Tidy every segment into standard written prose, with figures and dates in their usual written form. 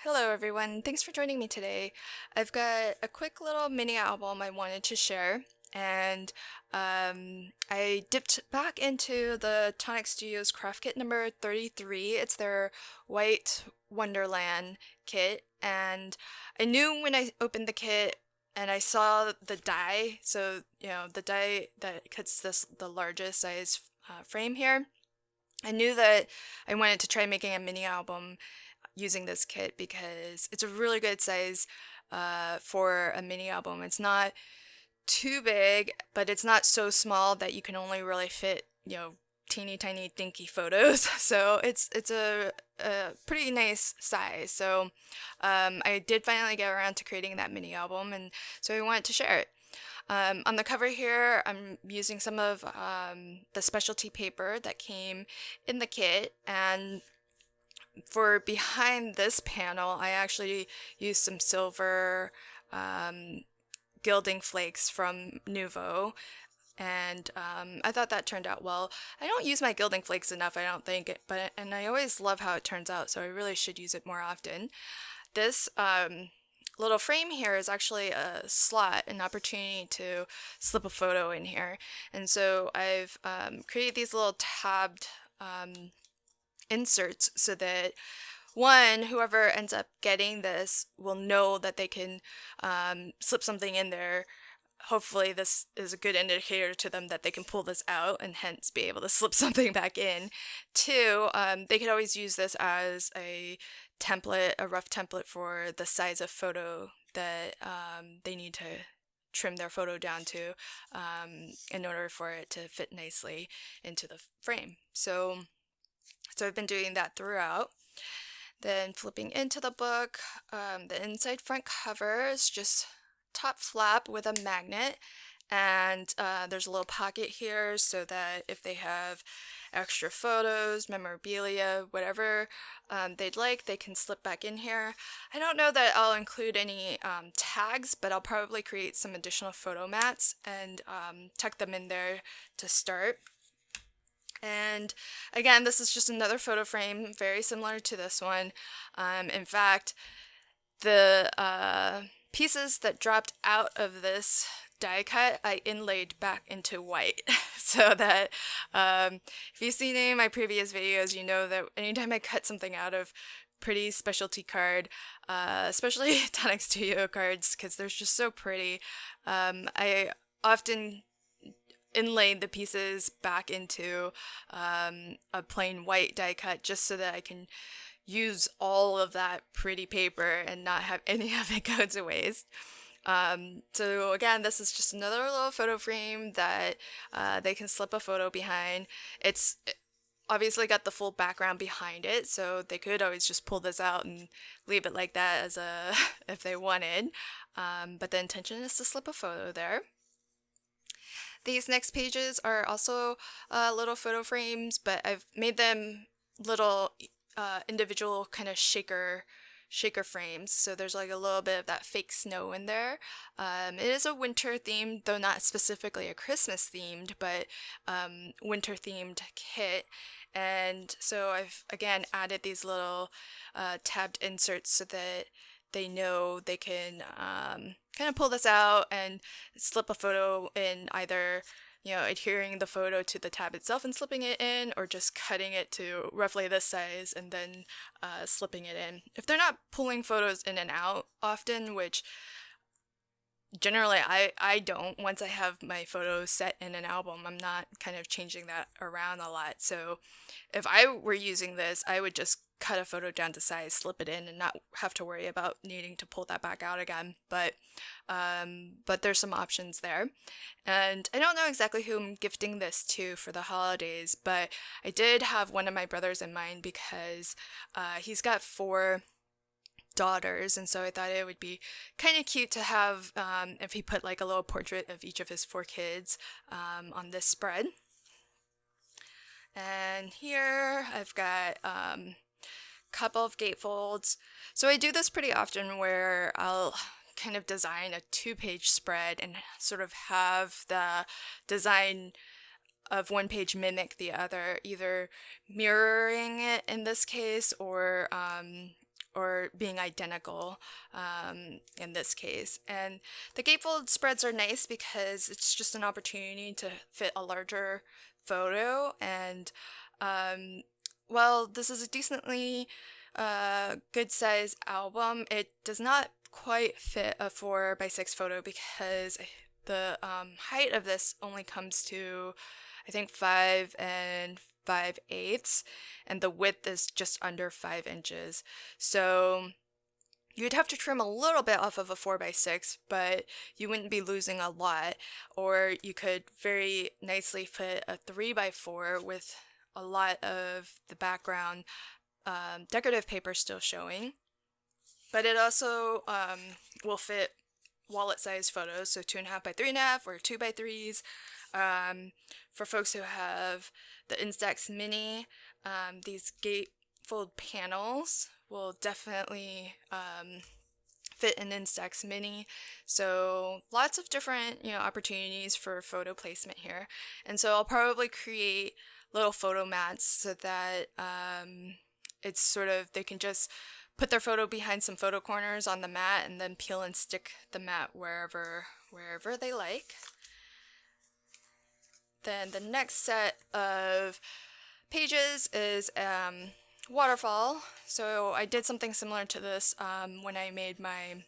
Hello, everyone. Thanks for joining me today. I've got a quick little mini album I wanted to share, and I dipped back into the Tonic Studios craft kit number 33. It's their white Wonderland kit, and I knew when I opened the kit and I saw the die, so the die that cuts the largest size frame here. I knew that I wanted to try making a mini album using this kit because it's a really good size for a mini album. It's not too big, but it's not so small that you can only really fit, teeny tiny dinky photos. So it's a pretty nice size. So I did finally get around to creating that mini album, and so I wanted to share it. On the cover here, I'm using some of the specialty paper that came in the kit, and for behind this panel, I actually used some silver gilding flakes from Nuvo, and I thought that turned out well. I don't use my gilding flakes enough, I don't think, and I always love how it turns out, so I really should use it more often. This little frame here is actually a slot, an opportunity to slip a photo in here, and so I've created these little tabbed inserts so that whoever ends up getting this will know that they can slip something in there. Hopefully this is a good indicator to them that they can pull this out and hence be able to slip something back in. Two, they could always use this as a template, a rough template for the size of photo that they need to trim their photo down to in order for it to fit nicely into the frame. So I've been doing that throughout. Then flipping into the book, the inside front cover is just top flap with a magnet, and there's a little pocket here so that if they have extra photos, memorabilia, whatever they'd like, they can slip back in here. I don't know that I'll include any tags, but I'll probably create some additional photo mats and tuck them in there to start. And again, this is just another photo frame, very similar to this one. In fact, the pieces that dropped out of this die cut, I inlaid back into white. So that if you've seen any of my previous videos, you know that anytime I cut something out of pretty specialty card, especially Tonic Studio cards, because they're just so pretty, I often inlaid the pieces back into a plain white die cut just so that I can use all of that pretty paper and not have any of it go to waste. So again, this is just another little photo frame that they can slip a photo behind. It's obviously got the full background behind it, so they could always just pull this out and leave it like that as a if they wanted. But the intention is to slip a photo there. These next pages are also little photo frames, but I've made them little individual kind of shaker frames, so there's like a little bit of that fake snow in there. It is a winter themed, though not specifically a Christmas themed, but winter themed kit. And so I've again added these little tabbed inserts so that they know they can kind of pull this out and slip a photo in, either adhering the photo to the tab itself and slipping it in, or just cutting it to roughly this size and then slipping it in. If they're not pulling photos in and out often, which generally I don't, once I have my photos set in an album, I'm not kind of changing that around a lot. So if I were using this, I would just cut a photo down to size, slip it in, and not have to worry about needing to pull that back out again. But there's some options there. And I don't know exactly who I'm gifting this to for the holidays, but I did have one of my brothers in mind because he's got 4 daughters, and so I thought it would be kind of cute to have if he put like a little portrait of each of his 4 kids on this spread. And here I've got couple of gatefolds. So I do this pretty often where I'll kind of design a 2-page spread and sort of have the design of one page mimic the other, either mirroring it in this case, or or being identical in this case. And the gatefold spreads are nice because it's just an opportunity to fit a larger photo. And while this is a decently good size album, it does not quite fit a 4x6 photo because the height of this only comes to, I think, 5 5/8, and the width is just under 5 inches. So you'd have to trim a little bit off of a 4x6, but you wouldn't be losing a lot. Or you could very nicely fit a 3x4 with a lot of the background decorative paper still showing. But it also will fit wallet-sized photos, so 2.5 by 3.5 or 2x3s. For folks who have the Instax Mini, these gatefold panels will definitely fit an Instax Mini. So lots of different, opportunities for photo placement here. And so I'll probably create little photo mats so that it's sort of, they can just put their photo behind some photo corners on the mat and then peel and stick the mat wherever they like. Then the next set of pages is waterfall. So I did something similar to this when I made my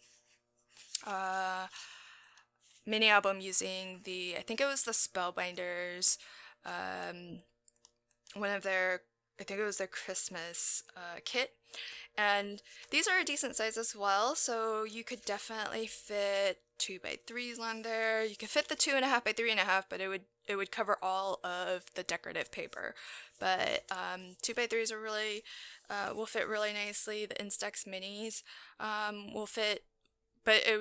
mini album using I think it was the Spellbinders, I think it was their Christmas kit. And these are a decent size as well, so you could definitely fit 2x3s on there. You could fit the 2.5 by 3.5, but it would cover all of the decorative paper. But 2x3s are really will fit really nicely. The Instax Minis will fit, but it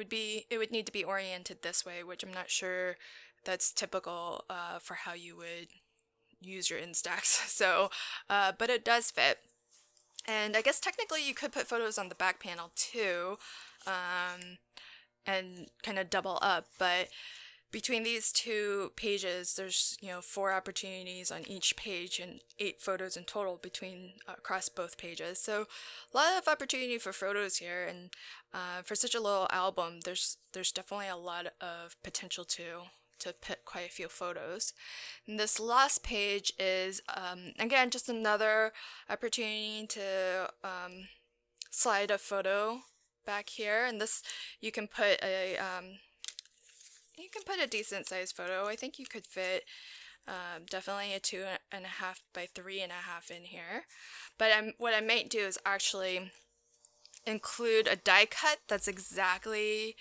would need to be oriented this way, which I'm not sure that's typical for how you would use your Instax. So, but it does fit. And I guess technically you could put photos on the back panel too, and kind of double up, but between these two pages, there's 4 opportunities on each page and 8 photos in total across both pages. So a lot of opportunity for photos here, and for such a little album, there's definitely a lot of potential to put quite a few photos. And this last page is again just another opportunity to slide a photo back here, and this you can put a decent sized photo. I think you could fit definitely a 2.5 by 3.5 in here. But what I might do is actually include a die cut that's exactly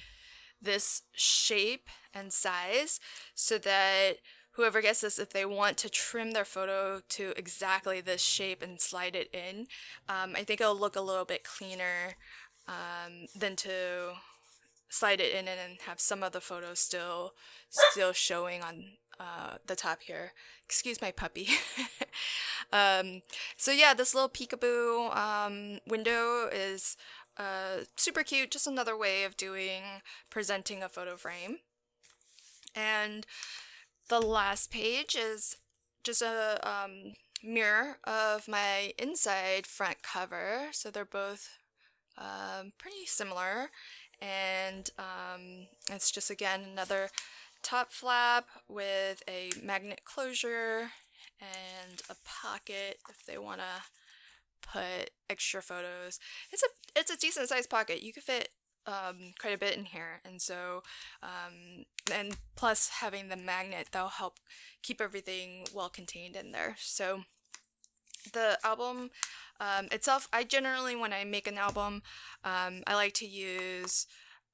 this shape and size, so that whoever gets this, if they want to trim their photo to exactly this shape and slide it in, I think it'll look a little bit cleaner than to slide it in and then have some of the photos still showing on the top here. Excuse my puppy. So yeah, this little peekaboo window is super cute, just another way of presenting a photo frame. And the last page is just a mirror of my inside front cover, so they're both pretty similar. And it's just, again, another top flap with a magnet closure and a pocket if they want to put extra photos. It's a decent sized pocket. You could fit quite a bit in here, and so and plus having the magnet, that'll help keep everything well contained in there. So the album itself, I generally, when I make an album, I like to use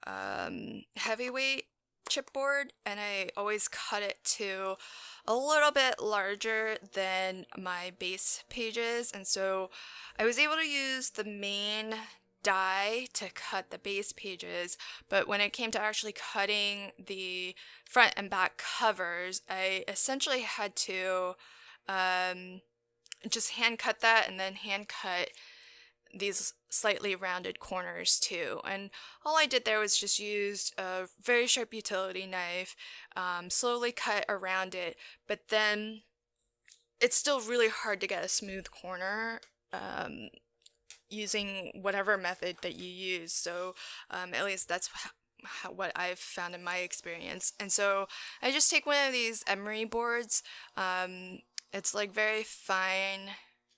heavyweight chipboard, and I always cut it to a little bit larger than my base pages, and so I was able to use the main die to cut the base pages, but when it came to actually cutting the front and back covers, I essentially had to just hand cut that, and then hand cut these slightly rounded corners too. And all I did there was just used a very sharp utility knife, slowly cut around it, but then it's still really hard to get a smooth corner. using whatever method that you use. So at least that's what I've found in my experience. And so I just take one of these emery boards. It's like very fine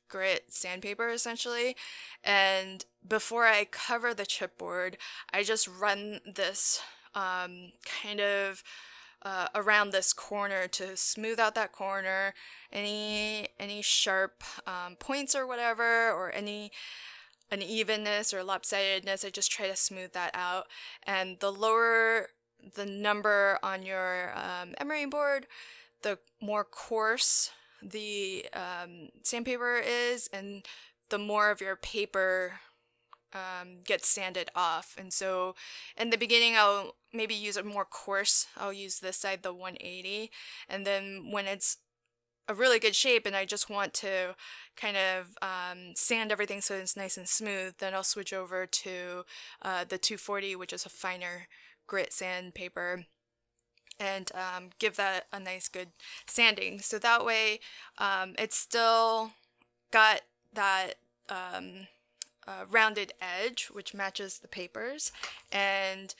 grit sandpaper essentially, and before I cover the chipboard, I just run this kind of around this corner to smooth out that corner, any sharp points or whatever, or any unevenness or lopsidedness. I just try to smooth that out. And the lower the number on your emery board, the more coarse the sandpaper is, and the more of your paper gets sanded off. And so in the beginning, I'll maybe use a more coarse. I'll use this side, the 180, and then when it's a really good shape and I just want to kind of sand everything so it's nice and smooth, then I'll switch over to the 240, which is a finer grit sandpaper, and give that a nice good sanding. So that way it's still got that rounded edge, which matches the papers. And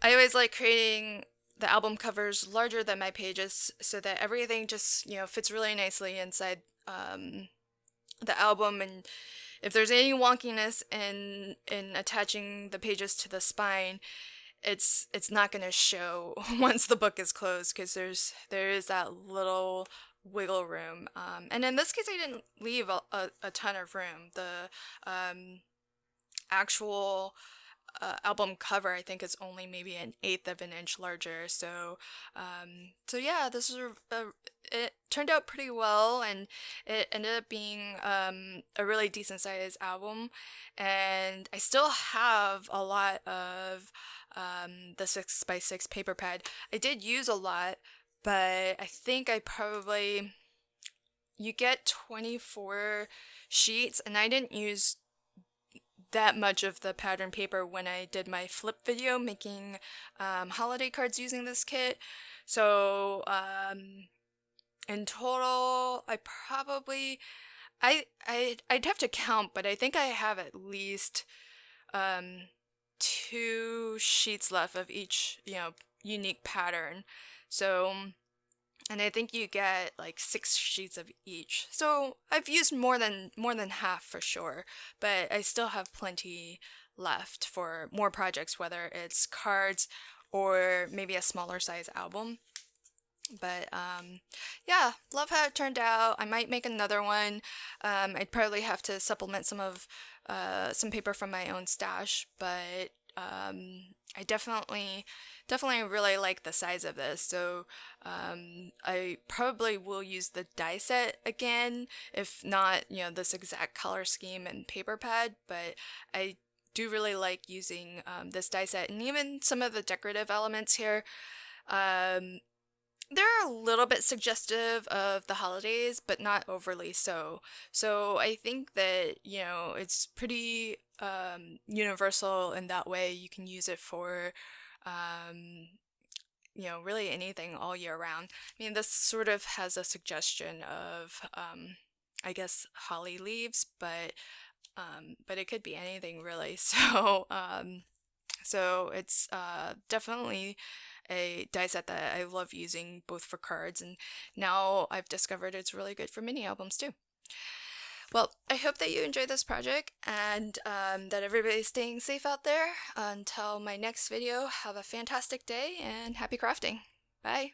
I always like creating the album covers larger than my pages so that everything just, fits really nicely inside the album. And if there's any wonkiness in attaching the pages to the spine, it's not going to show once the book is closed, because there is that little wiggle room. And in this case, I didn't leave a ton of room. The actual album cover, I think, is only maybe 1/8 of an inch larger. So yeah, this is it turned out pretty well, and it ended up being a really decent sized album. And I still have a lot of the 6x6 paper pad. I did use a lot, but I think you get 24 sheets, and I didn't use that much of the pattern paper when I did my flip video making holiday cards using this kit. So in total, I'd have to count, but I think I have at least 2 sheets left of each unique pattern. So, and I think you get like 6 sheets of each. So I've used more than half for sure, but I still have plenty left for more projects, whether it's cards or maybe a smaller size album. But yeah, love how it turned out. I might make another one. I'd probably have to supplement some paper from my own stash, but I definitely really like the size of this. So I probably will use the die set again, if not this exact color scheme and paper pad. But I do really like using this die set, and even some of the decorative elements here. They're a little bit suggestive of the holidays, but not overly so. So I think that, it's pretty universal in that way. You can use it for, really anything all year round. I mean, this sort of has a suggestion of, I guess, holly leaves, but it could be anything really. So it's definitely a die set that I love using both for cards, and now I've discovered it's really good for mini albums too. Well, I hope that you enjoyed this project, and that everybody's staying safe out there. Until my next video, have a fantastic day and happy crafting. Bye!